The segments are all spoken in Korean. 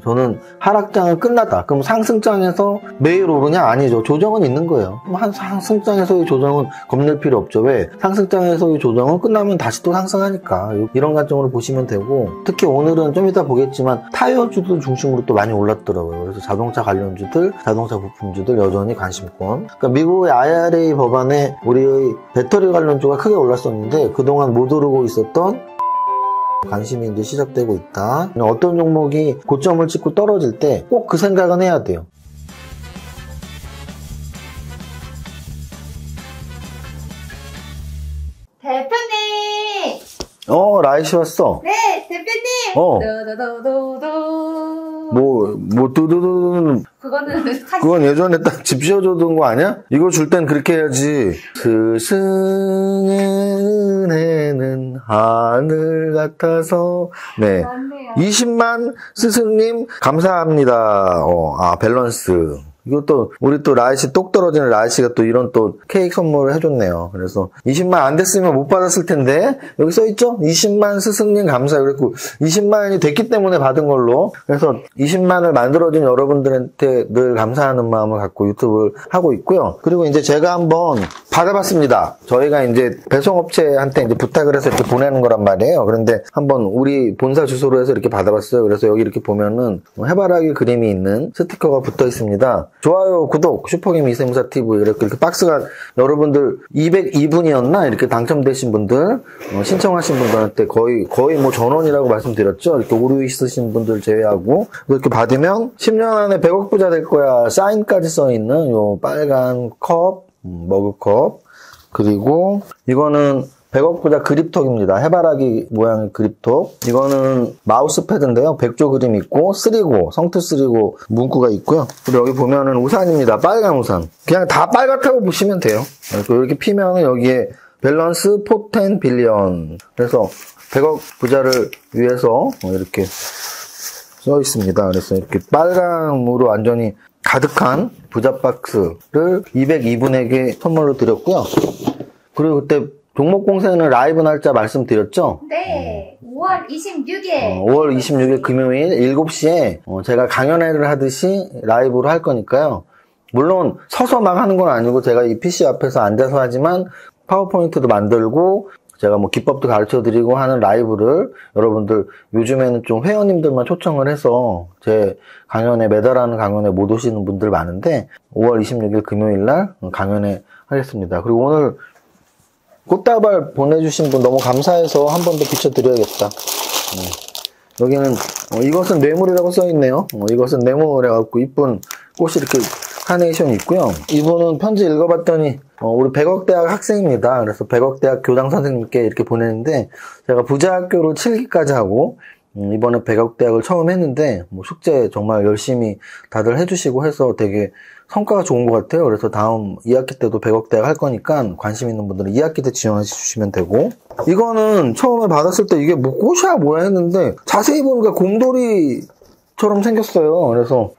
저는 하락장은 끝났다. 그럼 상승장에서 매일 오르냐? 아니죠. 조정은 있는 거예요. 한 상승장에서의 조정은 겁낼 필요 없죠. 왜? 상승장에서의 조정은 끝나면 다시 또 상승하니까. 이런 관점으로 보시면 되고, 특히 오늘은 좀 이따 보겠지만 타이어주들 중심으로 또 많이 올랐더라고요. 그래서 자동차 관련주들, 자동차 부품주들 여전히 관심권. 그러니까 미국의 IRA 법안에 우리의 배터리 관련주가 크게 올랐었는데 그동안 못 오르고 있었던 관심이 이제 시작되고 있다. 어떤 종목이 고점을 찍고 떨어질 때 꼭 그 생각은 해야 돼요. 대표님! 라이시 왔어. 네, 대표님! 두두두두두. 그건 예전에 딱 집 씌워주던 거 아니야? 이거 줄 땐 그렇게 해야지. 스승의 은혜는 하늘 같아서. 네. 맞네요. 20만 스승님, 감사합니다. 밸런스. 이것도, 우리 또 라이씨, 똑 떨어지는 라이씨가 또 이런 또 케이크 선물을 해줬네요. 그래서 20만 안 됐으면 못 받았을 텐데, 여기 써있죠? 20만 스승님 감사해요. 그랬고, 20만이 됐기 때문에 받은 걸로. 그래서 20만을 만들어준 여러분들한테 늘 감사하는 마음을 갖고 유튜브를 하고 있고요. 그리고 이제 제가 한번 받아봤습니다. 저희가 이제 배송업체한테 이제 부탁을 해서 이렇게 보내는 거란 말이에요. 그런데 한번 우리 본사 주소로 해서 이렇게 받아봤어요. 그래서 여기 이렇게 보면은 해바라기 그림이 있는 스티커가 붙어 있습니다. 좋아요, 구독, 슈퍼게임 이세무사 TV 이렇게 박스가 여러분들 202분이었나 이렇게 당첨되신 분들 신청하신 분들한테 거의 뭐 전원이라고 말씀드렸죠. 이렇게 오류 있으신 분들 제외하고 이렇게 받으면 10년 안에 100억 부자 될 거야. 사인까지 써 있는 요 빨간 컵, 머그컵. 그리고 이거는 100억 부자 그립톡입니다. 해바라기 모양의 그립톡. 이거는 마우스 패드인데요. 백조 그림 있고, 쓰리고, 성투 쓰리고 문구가 있고요. 그리고 여기 보면은 우산입니다. 빨간 우산. 그냥 다 빨갛다고 보시면 돼요. 이렇게 피면은 여기에 밸런스 포텐 빌리언. 그래서 100억 부자를 위해서 이렇게 써 있습니다. 그래서 이렇게 빨강으로 완전히 가득한 부자 박스를 202분에게 선물로 드렸고요. 그리고 그때 종목 공세는 라이브 날짜 말씀드렸죠? 네. 5월 26일. 5월 26일 금요일 7시에 제가 강연회를 하듯이 라이브로 할 거니까요. 물론 서서 막 하는 건 아니고 제가 이 PC 앞에서 앉아서 하지만 파워포인트도 만들고 제가 뭐 기법도 가르쳐 드리고 하는 라이브를 여러분들 요즘에는 좀 회원님들만 초청을 해서 제 강연에 매달하는 강연에 못 오시는 분들 많은데 5월 26일 금요일 날 강연회 하겠습니다. 그리고 오늘 꽃다발 보내주신 분 너무 감사해서 한 번 더 비춰드려야겠다. 여기는 이것은 뇌물이라고 써있네요. 이것은 뇌물이라고 이쁜 꽃이 이렇게 카네이션이 있고요. 이분은 편지 읽어봤더니 우리 백억대학 학생입니다. 그래서 백억대학 교장 선생님께 이렇게 보내는데 제가 부자학교를 7기까지 하고 이번에 백억대학을 처음 했는데 뭐 숙제 정말 열심히 다들 해주시고 해서 되게 성과가 좋은 것 같아요. 그래서 다음 2학기 때도 100억대학 할 거니까 관심 있는 분들은 2학기 때 지원해 주시면 되고, 이거는 처음에 받았을 때 이게 뭐 꽃이야 뭐야 했는데 자세히 보니까 곰돌이처럼 생겼어요.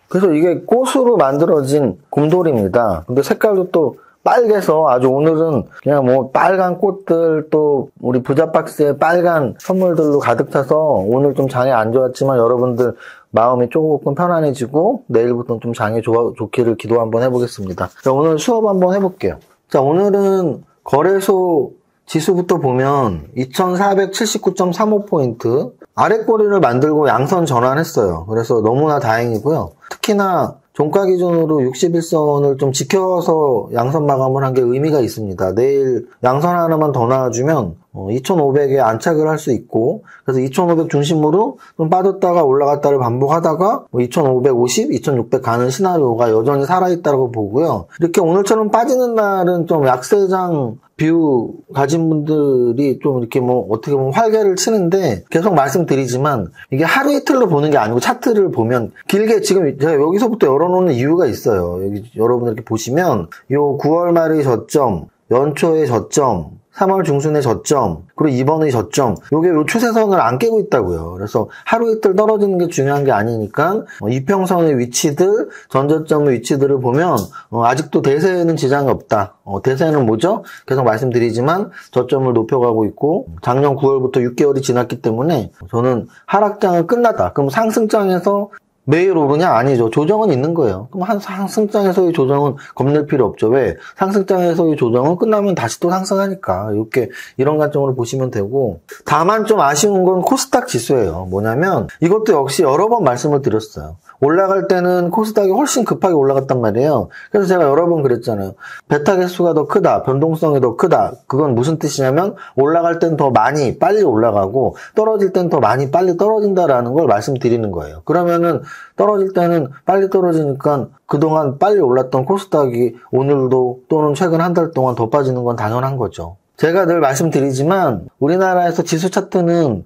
그래서 이게 꽃으로 만들어진 곰돌이입니다. 근데 색깔도 또 빨개서 아주 오늘은 그냥 뭐 빨간 꽃들 또 우리 부자 박스에 빨간 선물들로 가득 차서 오늘 좀 장이 안 좋았지만 여러분들 마음이 조금 편안해지고 내일부터는 좀 장이 좋기를 기도 한번 해보겠습니다. 자, 오늘 수업 한번 해볼게요. 자, 오늘은 거래소 지수부터 보면 2479.35포인트 아래 꼬리를 만들고 양선 전환했어요. 그래서 너무나 다행이고요. 특히나 종가 기준으로 61선을 좀 지켜서 양선 마감을 한 게 의미가 있습니다. 내일 양선 하나만 더 나와주면 2500에 안착을 할 수 있고, 그래서 2500 중심으로 좀 빠졌다가 올라갔다를 반복하다가 2550, 2600 가는 시나리오가 여전히 살아있다고 보고요. 이렇게 오늘처럼 빠지는 날은 좀 약세장 뷰 가진 분들이 좀 이렇게 뭐 어떻게 보면 활개를 치는데, 계속 말씀드리지만 이게 하루 이틀로 보는 게 아니고 차트를 보면 길게 지금 제가 여기서부터 열어놓는 이유가 있어요. 여기 여러분 이렇게 보시면 요 9월 말의 저점, 연초의 저점, 3월 중순의 저점, 그리고 이번의 저점, 요게 요 추세선을 안 깨고 있다고요. 그래서 하루 이틀 떨어지는 게 중요한 게 아니니까 이평선의 위치들, 전저점의 위치들을 보면 아직도 대세에는 지장이 없다. 대세는 뭐죠? 계속 말씀드리지만 저점을 높여가고 있고 작년 9월부터 6개월이 지났기 때문에 저는 하락장은 끝났다. 그럼 상승장에서 매일 오르냐? 아니죠. 조정은 있는 거예요. 그럼 한 상승장에서의 조정은 겁낼 필요 없죠. 왜? 상승장에서의 조정은 끝나면 다시 또 상승하니까. 이렇게 이런 관점으로 보시면 되고, 다만 좀 아쉬운 건 코스닥 지수예요. 뭐냐면 이것도 역시 여러 번 말씀을 드렸어요. 올라갈 때는 코스닥이 훨씬 급하게 올라갔단 말이에요. 그래서 제가 여러 번 그랬잖아요. 베타 개수가 더 크다. 변동성이 더 크다. 그건 무슨 뜻이냐면 올라갈 땐 더 많이 빨리 올라가고 떨어질 땐 더 많이 빨리 떨어진다라는 걸 말씀드리는 거예요. 그러면은 떨어질 때는 빨리 떨어지니까 그동안 빨리 올랐던 코스닥이 오늘도 또는 최근 한 달 동안 더 빠지는 건 당연한 거죠. 제가 늘 말씀드리지만 우리나라에서 지수 차트는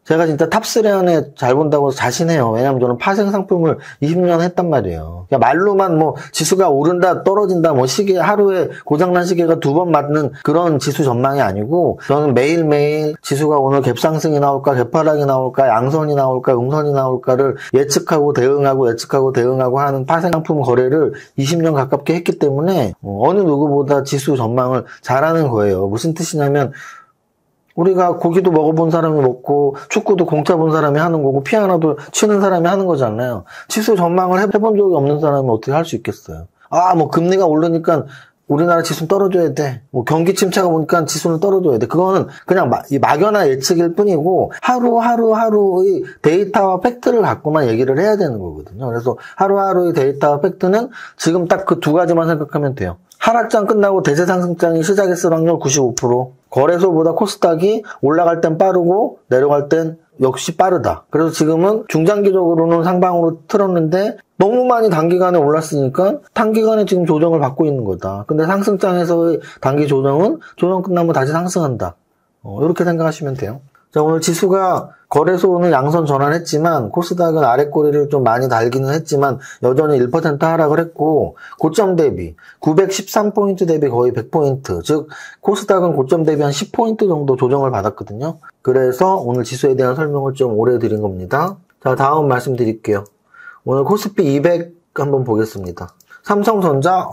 제가 진짜 탑3 안에 잘 본다고 자신해요. 왜냐면 저는 파생 상품을 20년 했단 말이에요. 그러니까 말로만 뭐 지수가 오른다 떨어진다 뭐 시계 하루에 고장난 시계가 2번 맞는 그런 지수 전망이 아니고 저는 매일매일 지수가 오늘 갭상승이 나올까 갭하락이 나올까 양선이 나올까 음선이 나올까를 예측하고 대응하고 하는 파생 상품 거래를 20년 가깝게 했기 때문에 어느 누구보다 지수 전망을 잘하는 거예요. 무슨 뜻이냐면 우리가 고기도 먹어본 사람이 먹고 축구도 공짜 본 사람이 하는 거고 피아노도 치는 사람이 하는 거잖아요. 지수 전망을 해본 적이 없는 사람이 어떻게 할 수 있겠어요. 뭐 금리가 오르니까 우리나라 지수는 떨어져야 돼. 뭐 경기 침체가 오니까 지수는 떨어져야 돼. 그거는 그냥 막연한 예측일 뿐이고 하루하루의 데이터와 팩트를 갖고만 얘기를 해야 되는 거거든요. 그래서 하루하루의 데이터와 팩트는 지금 딱 그 두 가지만 생각하면 돼요. 하락장 끝나고 대세상승장이 시작했을 확률 95%. 거래소보다 코스닥이 올라갈 땐 빠르고 내려갈 땐 역시 빠르다. 그래서 지금은 중장기적으로는 상방으로 틀었는데 너무 많이 단기간에 올랐으니까 단기간에 지금 조정을 받고 있는 거다. 근데 상승장에서의 단기 조정은 조정 끝나면 다시 상승한다. 이렇게 생각하시면 돼요. 자, 오늘 지수가 거래소는 양선 전환했지만 코스닥은 아래 꼬리를 좀 많이 달기는 했지만 여전히 1% 하락을 했고 고점 대비 913포인트 대비 거의 100포인트 즉 코스닥은 고점 대비 한 10포인트 정도 조정을 받았거든요. 그래서 오늘 지수에 대한 설명을 좀 오래 드린 겁니다. 자, 다음 말씀드릴게요. 오늘 코스피 200 한번 보겠습니다. 삼성전자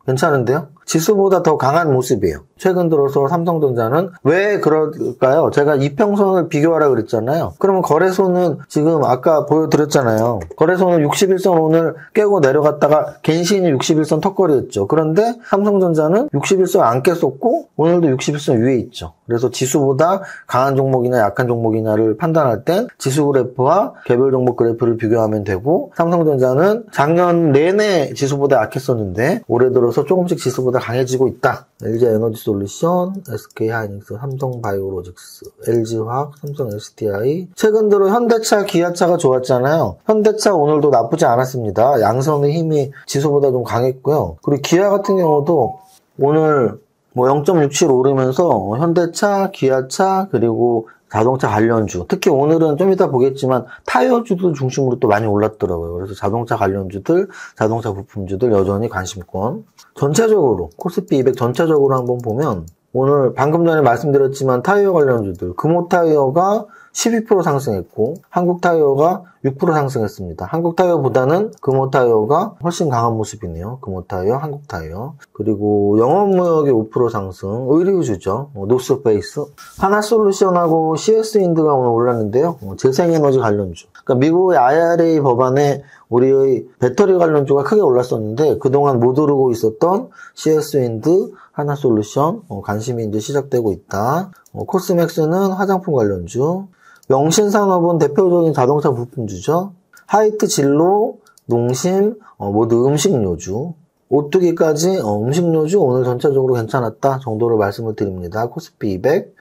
괜찮은데요? 지수보다 더 강한 모습이에요. 최근 들어서 삼성전자는 왜 그럴까요? 제가 이평선을 비교하라 그랬잖아요. 그러면 거래소는 지금 아까 보여드렸잖아요. 거래소는 61선 오늘 깨고 내려갔다가 겐신이 61선 턱걸이했죠. 그런데 삼성전자는 61선 안 깼었고 오늘도 61선 위에 있죠. 그래서 지수보다 강한 종목이냐 약한 종목이냐를 판단할 땐 지수 그래프와 개별 종목 그래프를 비교하면 되고 삼성전자는 작년 내내 지수보다 약했었는데 올해 들어서 조금씩 지수보다 강해지고 있다. LG에너지솔루션, SK하이닉스, 삼성바이오로직스, LG화학, 삼성 SDI. 최근 들어 현대차, 기아차가 좋았잖아요. 현대차 오늘도 나쁘지 않았습니다. 양선의 힘이 지수보다 좀 강했고요. 그리고 기아 같은 경우도 오늘 0.67 오르면서 현대차, 기아차, 그리고 자동차 관련주, 특히 오늘은 좀 이따 보겠지만 타이어주들 중심으로 또 많이 올랐더라고요. 그래서 자동차 관련주들, 자동차 부품주들 여전히 관심권. 전체적으로 코스피 200 전체적으로 한번 보면 오늘 방금 전에 말씀드렸지만 타이어 관련주들, 금호타이어가 12% 상승했고 한국타이어가 6% 상승했습니다. 한국타이어보다는 금호타이어가 훨씬 강한 모습이네요. 금호타이어, 한국타이어. 그리고 영업무역의 5% 상승, 의류주죠. 노스페이스. 하나솔루션하고 CS윈드가 오늘 올랐는데요. 재생에너지 관련주. 그러니까 미국의 IRA 법안에 우리의 배터리 관련주가 크게 올랐었는데 그동안 못 오르고 있었던 CS윈드, 하나솔루션 관심이 이제 시작되고 있다. 코스맥스는 화장품 관련주. 명신산업은 대표적인 자동차 부품주죠. 하이트 진로, 농심 모두 음식료주. 오뚜기까지 음식료주 오늘 전체적으로 괜찮았다 정도로 말씀을 드립니다. 코스피 200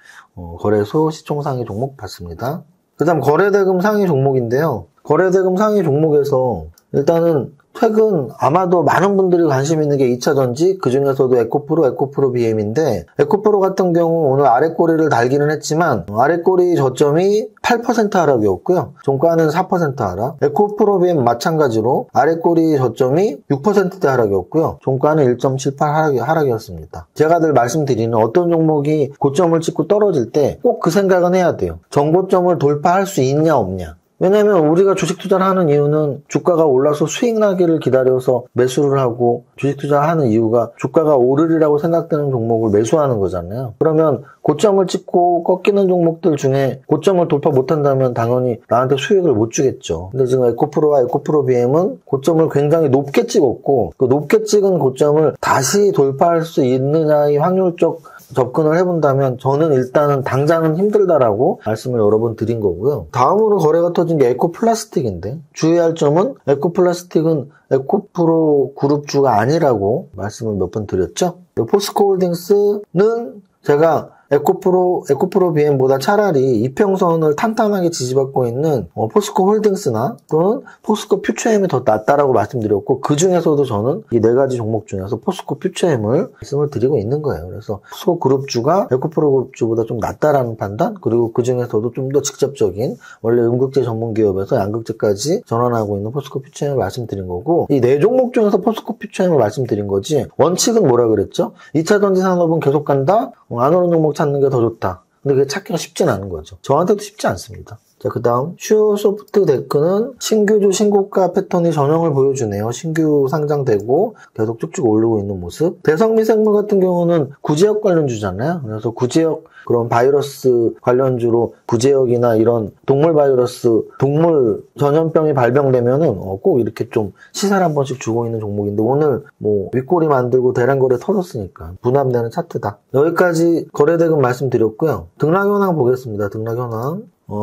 거래소 시총상위 종목 봤습니다. 그 다음 거래대금 상위 종목인데요. 거래대금 상위 종목에서 일단은 최근 아마도 많은 분들이 관심 있는 게 2차전지, 그 중에서도 에코프로 BM인데 에코프로 같은 경우 오늘 아래꼬리를 달기는 했지만 아래꼬리 저점이 8% 하락이었고요. 종가는 4% 하락. 에코프로 BM 마찬가지로 아래꼬리 저점이 6%대 하락이었고요. 종가는 1.78 하락이었습니다. 제가 늘 말씀드리는 어떤 종목이 고점을 찍고 떨어질 때 꼭 그 생각은 해야 돼요. 전고점을 돌파할 수 있냐 없냐. 왜냐하면 우리가 주식 투자를 하는 이유는 주가가 올라서 수익 나기를 기다려서 매수를 하고 주식 투자를 하는 이유가 주가가 오르리라고 생각되는 종목을 매수하는 거잖아요. 그러면 고점을 찍고 꺾이는 종목들 중에 고점을 돌파 못한다면 당연히 나한테 수익을 못 주겠죠. 근데 지금 에코프로와 에코프로 BM은 고점을 굉장히 높게 찍었고 그 높게 찍은 고점을 다시 돌파할 수 있느냐의 확률적 접근을 해본다면 저는 일단은 당장은 힘들다라고 말씀을 여러 번 드린 거고요. 다음으로 거래가 터진 게 에코플라스틱인데 주의할 점은 에코플라스틱은 에코프로 그룹주가 아니라고 말씀을 몇 번 드렸죠. 포스코홀딩스는 제가 에코프로 BM보다 차라리 이평선을 탄탄하게 지지받고 있는 포스코 홀딩스나 또는 포스코 퓨처엠이 더 낫다라고 말씀드렸고 그 중에서도 저는 이 네 가지 종목 중에서 포스코 퓨처엠을 말씀을 드리고 있는 거예요. 그래서 포스코 그룹주가 에코프로 그룹주보다 좀 낫다라는 판단 그리고 그 중에서도 좀 더 직접적인 원래 음극재 전문 기업에서 양극재까지 전환하고 있는 포스코 퓨처엠을 말씀드린 거고 이 네 종목 중에서 포스코 퓨처엠을 말씀드린 거지 원칙은 뭐라 그랬죠? 2차 전지 산업은 계속 간다? 안 오른 종목 찾는 게 더 좋다. 근데 그게 찾기가 쉽진 않은 거죠. 저한테도 쉽지 않습니다. 자, 그 다음 슈어소프트 데크는 신규주 신고가 패턴이 전형을 보여주네요. 신규 상장되고 계속 쭉쭉 오르고 있는 모습. 대성미생물 같은 경우는 구제역 관련주잖아요. 그래서 구제역 그런 바이러스 관련주로 구제역이나 이런 동물 바이러스, 동물 전염병이 발병되면은 꼭 이렇게 좀 시세를 한 번씩 주고 있는 종목인데 오늘 뭐 윗꼬리 만들고 대량거래 터졌으니까 부담되는 차트다. 여기까지 거래대금 말씀드렸고요. 등락현황 보겠습니다. 등락현황.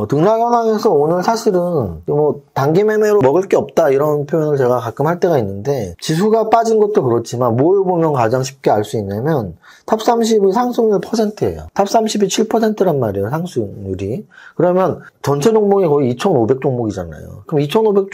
등락현황에서 오늘 사실은 뭐 단기 매매로 먹을 게 없다 이런 표현을 제가 가끔 할 때가 있는데 지수가 빠진 것도 그렇지만 뭘 보면 가장 쉽게 알 수 있냐면 탑 30의 상승률 퍼센트예요. 탑 30이 7%란 말이에요. 상승률이. 그러면 전체 종목이 거의 2,500 종목이잖아요. 그럼 2,500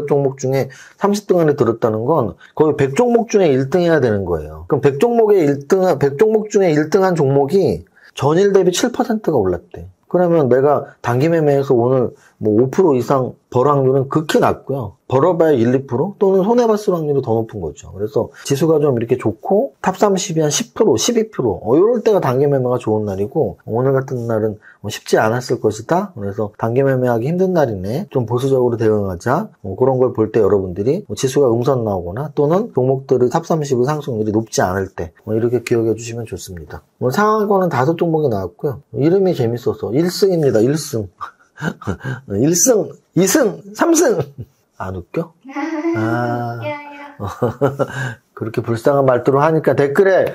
종목 중에 30등 안에 들었다는 건 거의 100 종목 중에 1등해야 되는 거예요. 그럼 100 종목 중에 1등한 종목이 전일 대비 7%가 올랐대. 그러면 내가 단기 매매에서 오늘 뭐 5% 이상 벌 확률은 극히 낮고요. 벌어봐야 1, 2% 또는 손해봤을 확률이 더 높은 거죠. 그래서 지수가 좀 이렇게 좋고 탑 30이 한 10%, 12% 이럴 때가 단기 매매가 좋은 날이고 오늘 같은 날은 쉽지 않았을 것이다. 그래서 단기 매매하기 힘든 날이네. 좀 보수적으로 대응하자. 그런 걸 볼 때 여러분들이 지수가 음선 나오거나 또는 종목들의 탑 30의 상승률이 높지 않을 때 이렇게 기억해 주시면 좋습니다. 상한가는 5종목이 나왔고요. 이름이 재밌어서 1승입니다. 1승. 1승, 2승, 3승. 안 웃겨? 그렇게 불쌍한 말투로 하니까 댓글에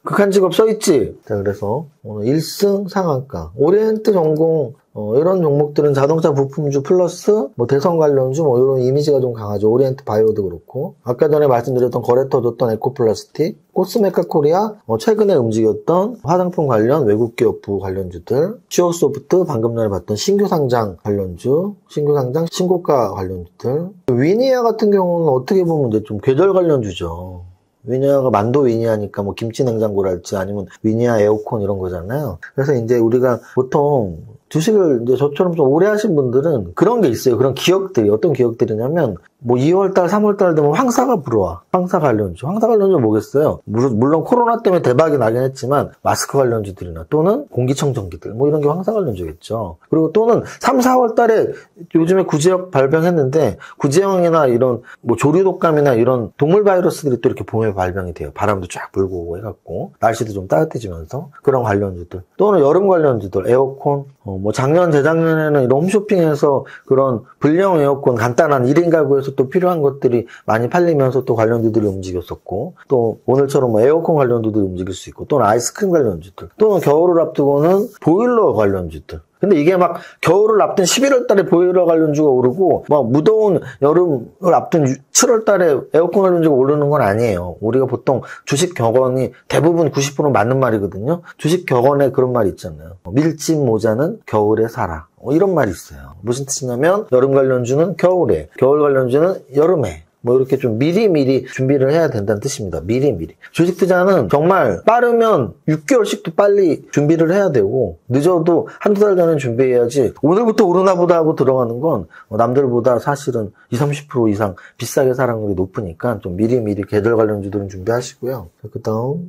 극한 직업 써있지? 자, 그래서 오늘 1승 상한가 오리엔트 전공 이런 종목들은 자동차 부품주 플러스 뭐 대성 관련주 뭐 이런 이미지가 좀 강하죠. 오리엔트 바이오도 그렇고 아까 전에 말씀드렸던 거래 터졌던 에코플라스틱, 코스메카 코리아, 최근에 움직였던 화장품 관련 외국 기업부 관련주들, 슈어소프트 방금 전에 봤던 신규 상장 관련주, 신규 상장 신고가 관련주들. 위니아 같은 경우는 어떻게 보면 이제 좀 계절 관련주죠. 위니아가 만도 위니아니까 뭐 김치 냉장고랄지 아니면 위니아 에어컨 이런 거잖아요. 그래서 이제 우리가 보통 주식을 이제 저처럼 좀 오래 하신 분들은 그런 게 있어요. 그런 기억들이 어떤 기억들이냐면 뭐 2월달, 3월달 되면 황사가 불어와. 황사 관련주. 황사 관련주 뭐겠어요? 물론 코로나 때문에 대박이 나긴 했지만 마스크 관련주들이나 또는 공기청정기들 뭐 이런 게 황사 관련주겠죠. 그리고 또는 3, 4월달에 요즘에 구제역 발병했는데 구제형이나 이런 뭐 조류독감이나 이런 동물 바이러스들이 또 이렇게 봄에 발병이 돼요. 바람도 쫙 불고 오고 해갖고 날씨도 좀 따뜻해지면서 그런 관련주들 또는 여름 관련주들 에어컨 뭐 작년 재작년에는 이런 홈쇼핑에서 그런 불량 에어컨 간단한 1인 가구에서 또 필요한 것들이 많이 팔리면서 또 관련주들이 움직였었고 또 오늘처럼 뭐 에어컨 관련주들이 움직일 수 있고 또는 아이스크림 관련주들 또는 겨울을 앞두고는 보일러 관련주들. 근데 이게 막 겨울을 앞둔 11월 달에 보일러 관련주가 오르고 막 무더운 여름을 앞둔 7월 달에 에어컨 관련주가 오르는 건 아니에요. 우리가 보통 주식 격언이 대부분 90% 맞는 말이거든요. 주식 격언에 그런 말이 있잖아요. 밀짚 모자는 겨울에 사라. 이런 말이 있어요. 무슨 뜻이냐면 여름 관련주는 겨울에, 겨울 관련주는 여름에. 뭐 이렇게 좀 미리미리 준비를 해야 된다는 뜻입니다. 미리미리. 주식 투자는 정말 빠르면 6개월씩도 빨리 준비를 해야 되고 늦어도 한두 달 전에 준비해야지 오늘부터 오르나 보다 하고 들어가는 건 남들보다 사실은 20, 30% 이상 비싸게 살 확률이 높으니까 좀 미리미리 계절 관련주들은 준비하시고요. 그 다음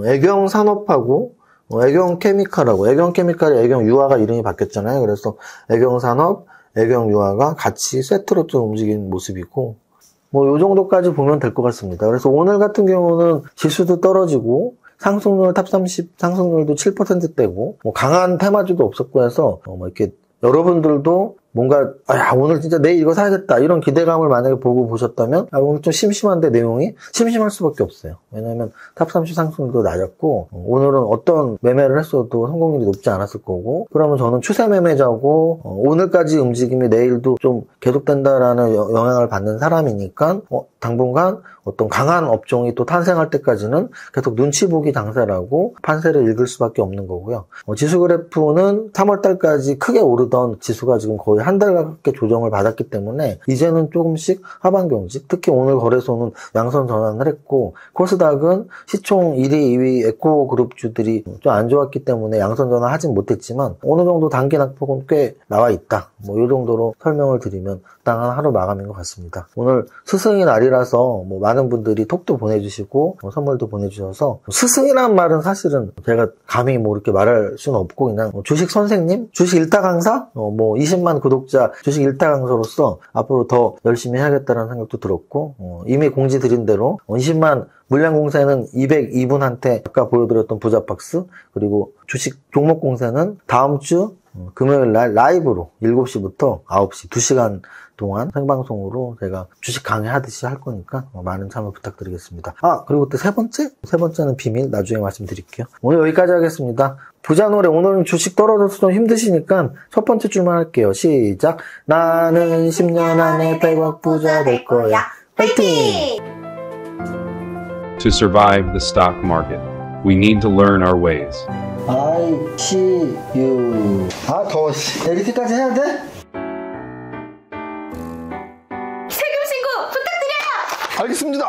애경산업하고 애경케미칼하고, 애경케미칼이 애경유화가 이름이 바뀌었잖아요. 그래서 애경산업, 애경유화가 같이 세트로 좀 움직이는 모습이고, 요 정도까지 보면 될 것 같습니다. 그래서 오늘 같은 경우는 지수도 떨어지고, 상승률 탑30 상승률도 7%대고, 강한 테마주도 없었고 해서, 이렇게 여러분들도 뭔가 오늘 진짜 내일 이거 사야겠다 이런 기대감을 만약에 보고 보셨다면 오늘 좀 심심한데 내용이 심심할 수밖에 없어요. 왜냐하면 탑30 상승률도 낮았고 오늘은 어떤 매매를 했어도 성공률이 높지 않았을 거고 그러면 저는 추세 매매자고 오늘까지 움직임이 내일도 좀 계속된다라는 영향을 받는 사람이니까 당분간 어떤 강한 업종이 또 탄생할 때까지는 계속 눈치 보기 장세라고 판세를 읽을 수밖에 없는 거고요. 지수 그래프는 3월달까지 크게 오르던 지수가 지금 거의 한 달 가깝게 조정을 받았기 때문에 이제는 조금씩 하반 경직, 특히 오늘 거래소는 양선 전환을 했고 코스닥은 시총 1위, 2위 에코 그룹주들이 좀 안 좋았기 때문에 양선 전환 하진 못했지만 어느 정도 단기 낙폭은 꽤 나와 있다. 이 정도로 설명을 드리면 땅한 하루 마감인 것 같습니다. 오늘 스승의 날이라서 많은 분들이 톡도 보내주시고 선물도 보내주셔서 스승이란 말은 사실은 제가 감히 이렇게 말할 수는 없고 그냥 주식 선생님, 주식 일타 강사, 20만 구독자 주식 일타 강사로서 앞으로 더 열심히 해야겠다는 생각도 들었고 이미 공지 드린 대로 20만 물량 공세는 202분한테 아까 보여드렸던 부자박스 그리고 주식 종목 공세는 다음 주 금요일 날 라이브로 7시부터 9시 2시간 동안 생방송으로 제가 주식 강의하듯이 할 거니까 많은 참여 부탁드리겠습니다. 그리고 또 세 번째는 비밀 나중에 말씀드릴게요. 오늘 여기까지 하겠습니다. 부자 노래 오늘은 주식 떨어져서 좀 힘드시니까 첫 번째 줄만 할게요. 시작. 나는 10년 안에 100억 부자 될 거야. 파이팅! To survive the stock market, we need to learn our ways. I see you. 더워. 에디트까지 해야 돼? 세금 신고 부탁드려요. 알겠습니다.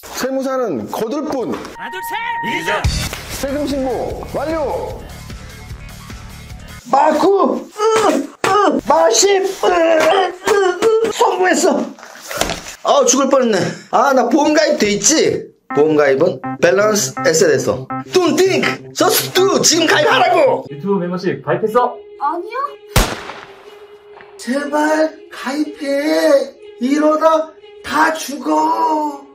세무사는 거둘 뿐. 하나 둘 셋. 세금 신고 완료. 마쿠 마십 성공했어. 죽을 뻔했네. 나 보험가입 돼 있지? 보험가입은 밸런스 에셋에서. Don't think, just do. 지금 가입하라고. 유튜브 멤버십 가입했어? 아니요. 제발 가입해. 이러다 다 죽어.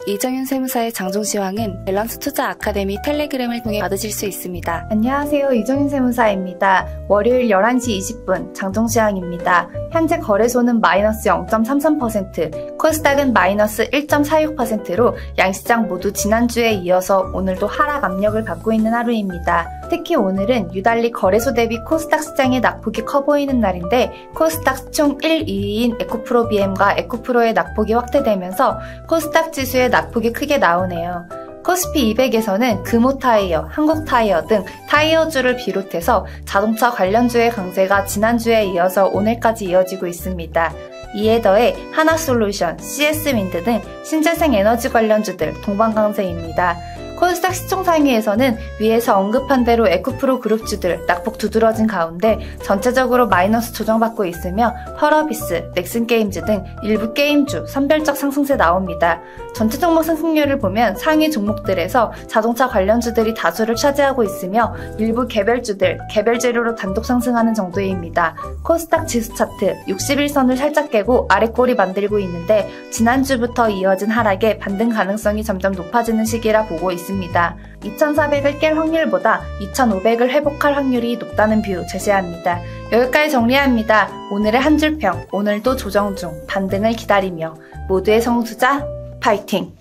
이정윤 세무사의 장종시황은 밸런스 투자 아카데미 텔레그램을 통해 받으실 수 있습니다. 안녕하세요. 이정윤 세무사입니다. 월요일 11시 20분 장종시황입니다. 현재 거래소는 마이너스 0.33%, 코스닥은 마이너스 1.46%로 양시장 모두 지난주에 이어서 오늘도 하락 압력을 받고 있는 하루입니다. 특히 오늘은 유달리 거래소 대비 코스닥 시장의 낙폭이 커 보이는 날인데 코스닥 총 1, 2위인 에코프로 BM과 에코프로의 낙폭이 확대되면서 코스닥 지수의 낙폭이 크게 나오네요. 코스피 200에서는 금호타이어, 한국타이어 등 타이어주를 비롯해서 자동차 관련주의 강세가 지난주에 이어서 오늘까지 이어지고 있습니다. 이에 더해 하나솔루션, CS윈드 등 신재생 에너지 관련주들 동반강세입니다. 코스닥 시총 상위에서는 위에서 언급한 대로 에코프로 그룹주들 낙폭 두드러진 가운데 전체적으로 마이너스 조정받고 있으며 펄어비스, 넥슨게임즈 등 일부 게임주 선별적 상승세 나옵니다. 전체 종목 상승률을 보면 상위 종목들에서 자동차 관련주들이 다수를 차지하고 있으며 일부 개별주들, 개별 재료로 단독 상승하는 정도입니다. 코스닥 지수 차트 61선을 살짝 깨고 아래꼬리 만들고 있는데 지난주부터 이어진 하락에 반등 가능성이 점점 높아지는 시기라 보고 있습니다. 2400을 깰 확률보다 2500을 회복할 확률이 높다는 뷰 제시합니다. 여기까지 정리합니다. 오늘의 한 줄평, 오늘도 조정 중, 반등을 기다리며 모두의 성투자 파이팅!